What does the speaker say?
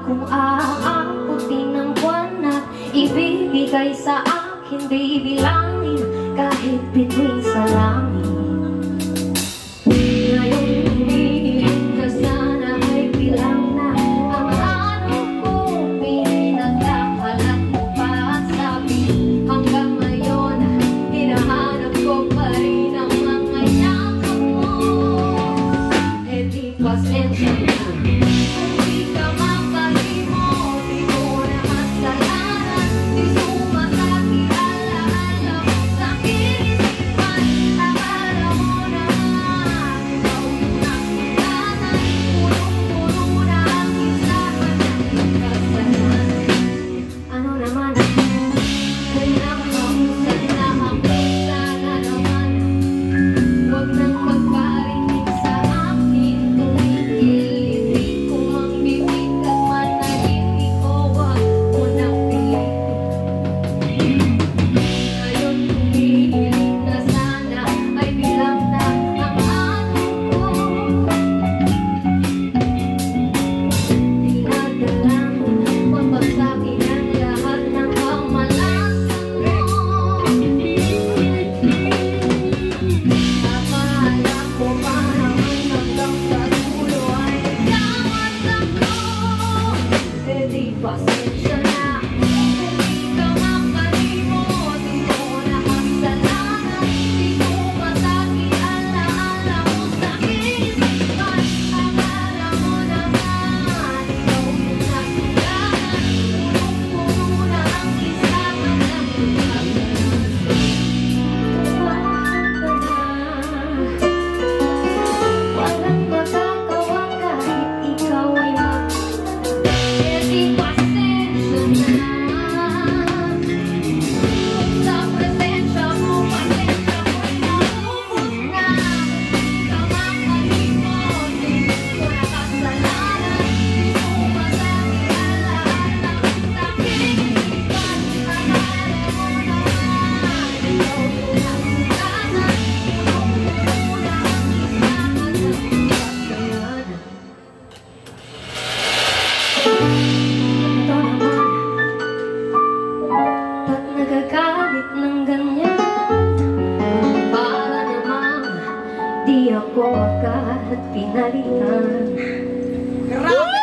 kung aabutin ng buwan at ibibigay sa akin, bibilangin kahit bituin sa langit. Ngayon humihiling ka sana ay bilang na ang araw ko, pinagkakalat mo pa at sabi hanggang ngayon hinahanap ko pa rin ang mga yakap mo. E di pasensya na pasensya na, hindi ka makalimot, di mo nakasalanan, di mo masaki, alaala mo sa isipan, akala mo naman, ikaw yung nasulanan, punong-puno na ang isapan ng walang magagawa kahit ikaw ay nagagalit ng ganyan, para namang di ako agad pinalitan. Grabe!